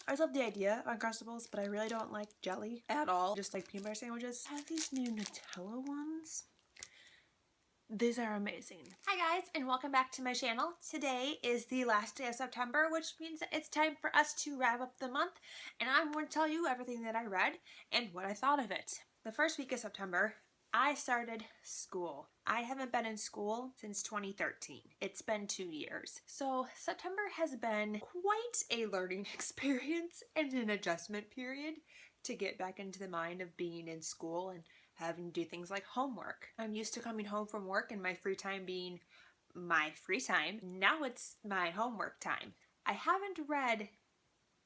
I love the idea of Uncrustables, but I really don't like jelly at all. Just like peanut butter sandwiches. I have these new Nutella ones. These are amazing. Hi guys, and welcome back to my channel. Today is the last day of September, which means that it's time for us to wrap up the month, and I'm going to tell you everything that I read and what I thought of it. The first week of September, I started school. I haven't been in school since 2013. It's been 2 years. So September has been quite a learning experience and an adjustment period to get back into the mind of being in school and having to do things like homework. I'm used to coming home from work and my free time being my free time. Now it's my homework time. I haven't read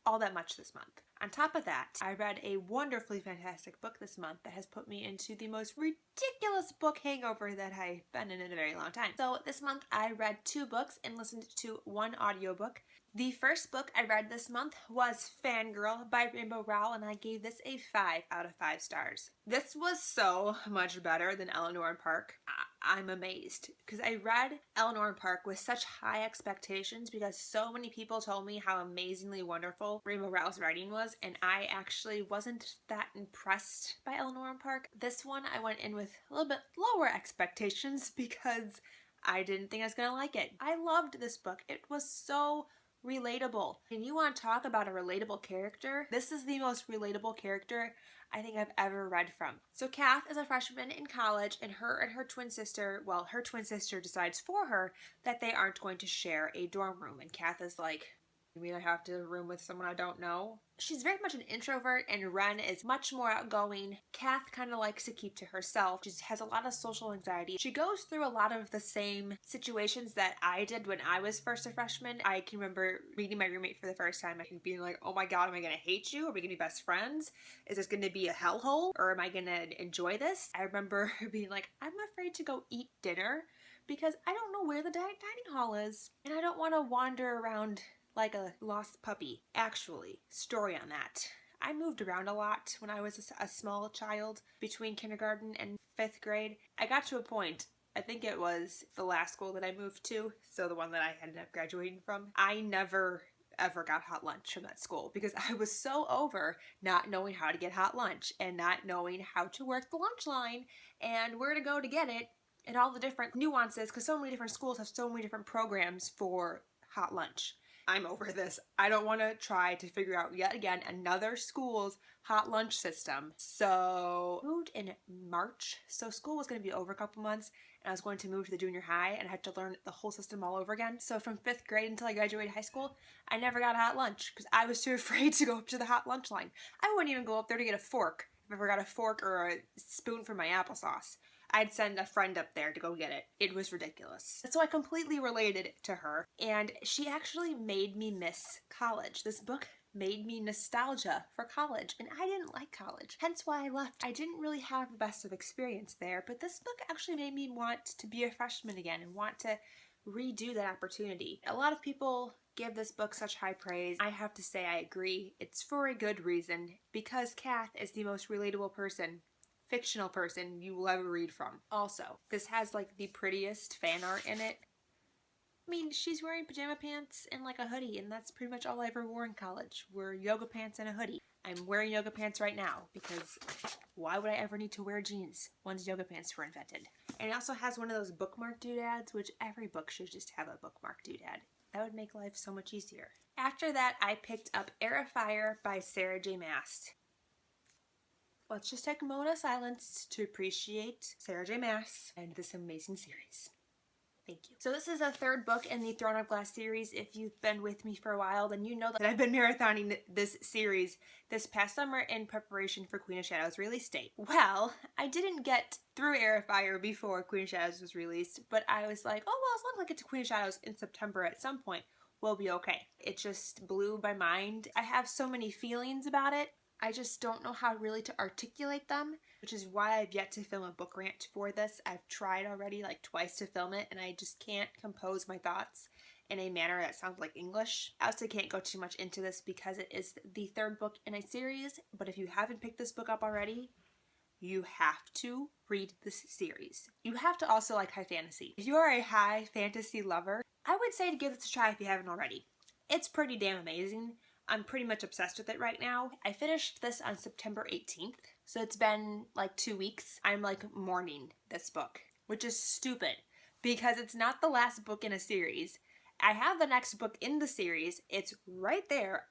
all that much this month. On top of that, I read a wonderfully fantastic book this month that has put me into the most ridiculous book hangover that I've been in a very long time. So this month I read 2 books and listened to 1 audiobook. The first book I read this month was Fangirl by Rowell, and I gave this a 5 out of 5 stars. This was so much better than Eleanor and Park. I'm amazed because I read Eleanor and Park with such high expectations because so many people told me how amazingly wonderful Rowell's writing was, and I actually wasn't that impressed by Eleanor and Park. This one I went in with a little bit lower expectations because I didn't think I was gonna like it. I loved this book. It was so relatable. And you want to talk about a relatable character? This is the most relatable character I think I've ever read from. So Kath is a freshman in college, and her twin sister, well, her twin sister decides for her that they aren't going to share a dorm room. And Kath is like, you mean I have to room with someone I don't know? She's very much an introvert, and Ren is much more outgoing. Kath kind of likes to keep to herself. She has a lot of social anxiety. She goes through a lot of the same situations that I did when I was first a freshman. I can remember meeting my roommate for the first time and being like, oh my god, am I going to hate you? Are we going to be best friends? Is this going to be a hellhole? Or am I going to enjoy this? I remember being like, I'm afraid to go eat dinner because I don't know where the dining hall is. And I don't want to wander around like a lost puppy. Actually, story on that. I moved around a lot when I was a small child between kindergarten and 5th grade. I got to a point, I think it was the last school that I moved to, so the one that I ended up graduating from. I never ever got hot lunch from that school because I was so over not knowing how to get hot lunch and not knowing how to work the lunch line and where to go to get it and all the different nuances because so many different schools have so many different programs for hot lunch. I'm over this. I don't want to try to figure out yet again another school's hot lunch system. So moved in March. So school was going to be over a couple months and I was going to move to the junior high and I had to learn the whole system all over again. So from 5th grade until I graduated high school, I never got hot lunch because I was too afraid to go up to the hot lunch line. I wouldn't even go up there to get a fork. If I ever got a fork or a spoon for my applesauce, I'd send a friend up there to go get it. It was ridiculous. So I completely related to her, and she actually made me miss college. This book made me nostalgia for college, and I didn't like college, hence why I left. I didn't really have the best of experience there, but this book actually made me want to be a freshman again and want to redo that opportunity. A lot of people give this book such high praise. I have to say I agree. It's for a good reason, because Kath is the most relatable fictional person you will ever read from. Also, this has like the prettiest fan art in it. I mean, she's wearing pajama pants and like a hoodie, and that's pretty much all I ever wore in college, were yoga pants and a hoodie. I'm wearing yoga pants right now because why would I ever need to wear jeans once yoga pants were invented? And it also has one of those bookmark doodads, which every book should just have a bookmark doodad. That would make life so much easier. After that, I picked up Heir by Sarah J. Maas. Let's just take a moment of silence to appreciate Sarah J. Maas and this amazing series. Thank you. So this is the 3rd book in the Throne of Glass series. If you've been with me for a while, then you know that I've been marathoning this series this past summer in preparation for Queen of Shadows release date. Well, I didn't get through Heir before Queen of Shadows was released, but I was like, oh well, as long as I get to Queen of Shadows in September at some point, we'll be okay. It just blew my mind. I have so many feelings about it. I just don't know how really to articulate them, which is why I've yet to film a book rant for this. I've tried already like twice to film it, and I just can't compose my thoughts in a manner that sounds like English. I also can't go too much into this because it is the 3rd book in a series, but if you haven't picked this book up already, you have to read this series. You have to also like high fantasy. If you are a high fantasy lover, I would say to give this a try if you haven't already. It's pretty damn amazing. I'm pretty much obsessed with it right now. I finished this on September 18th, so it's been like 2 weeks. I'm like mourning this book, which is stupid because it's not the last book in a series. I have the next book in the series. It's right there.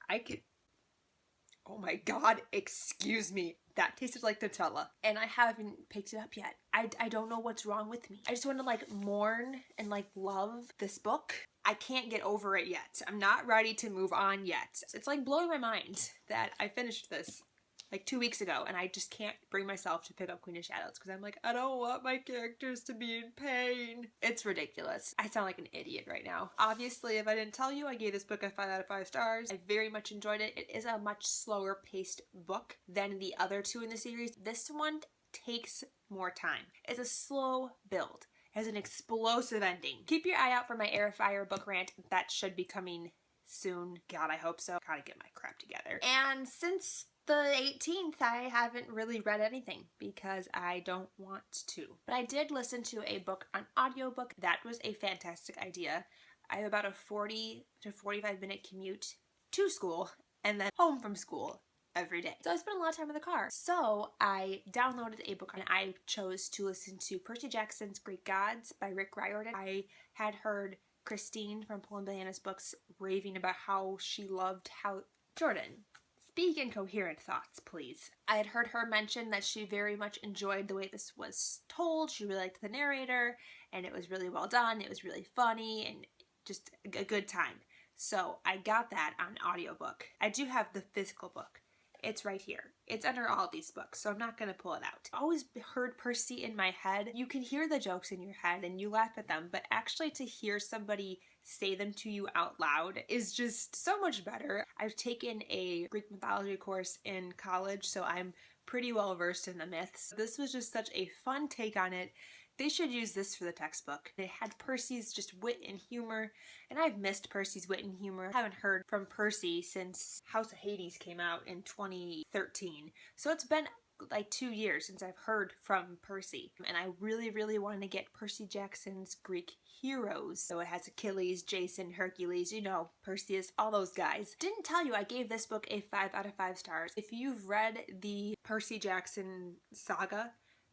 Oh my god, excuse me. That tasted like Nutella. And I haven't picked it up yet. I don't know what's wrong with me. I just want to like mourn and like love this book. I can't get over it yet. I'm not ready to move on yet. It's like blowing my mind that I finished this like 2 weeks ago and I just can't bring myself to pick up Queen of Shadows because I'm like, I don't want my characters to be in pain. It's ridiculous. I sound like an idiot right now. Obviously, if I didn't tell you, I gave this book a 5 out of 5 stars. I very much enjoyed it. It is a much slower paced book than the other two in the series. This one takes more time. It's a slow build. It has an explosive ending. Keep your eye out for my Fire book rant. That should be coming soon. God, I hope so. Gotta get my crap together. And since the 18th, I haven't really read anything because I don't want to. But I did listen to a book on audiobook. That was a fantastic idea. I have about a 40 to 45 minute commute to school and then home from school every day. So I spent a lot of time in the car. So I downloaded a book and I chose to listen to Percy Jackson's Greek Gods by Riordan. I had heard Christine from Pull and Bananas Books raving about how she loved how Jordan. Speak in coherent thoughts, please. I had heard her mention that she very much enjoyed the way this was told. She really liked the narrator, and it was really well done. It was really funny, and just a good time. So I got that on audiobook. I do have the physical book. It's right here. It's under all these books, so I'm not going to pull it out. I always heard Percy in my head. You can hear the jokes in your head and you laugh at them, but actually to hear somebody say them to you out loud is just so much better. I've taken a Greek mythology course in college, so I'm pretty well versed in the myths. This was just such a fun take on it. They should use this for the textbook. It had Percy's just wit and humor, and I've missed Percy's wit and humor. I haven't heard from Percy since House of Hades came out in 2013. So it's been like 2 years since I've heard from Percy. And I really want to get Percy Jackson's Greek heroes. So it has Achilles, Jason, Hercules, you know, Perseus, all those guys. Didn't tell you I gave this book a 5 out of 5 stars. If you've read the Percy Jackson saga,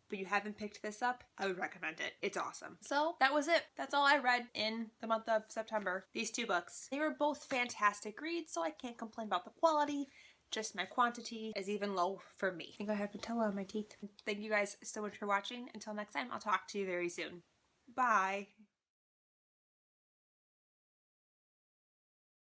but you haven't picked this up, I would recommend it. It's awesome. So that was it. That's all I read in the month of September. These 2 books. They were both fantastic reads, so I can't complain about the quality. Just my quantity is even low for me. I think I have Nutella on my teeth. Thank you guys so much for watching. Until next time, I'll talk to you very soon. Bye.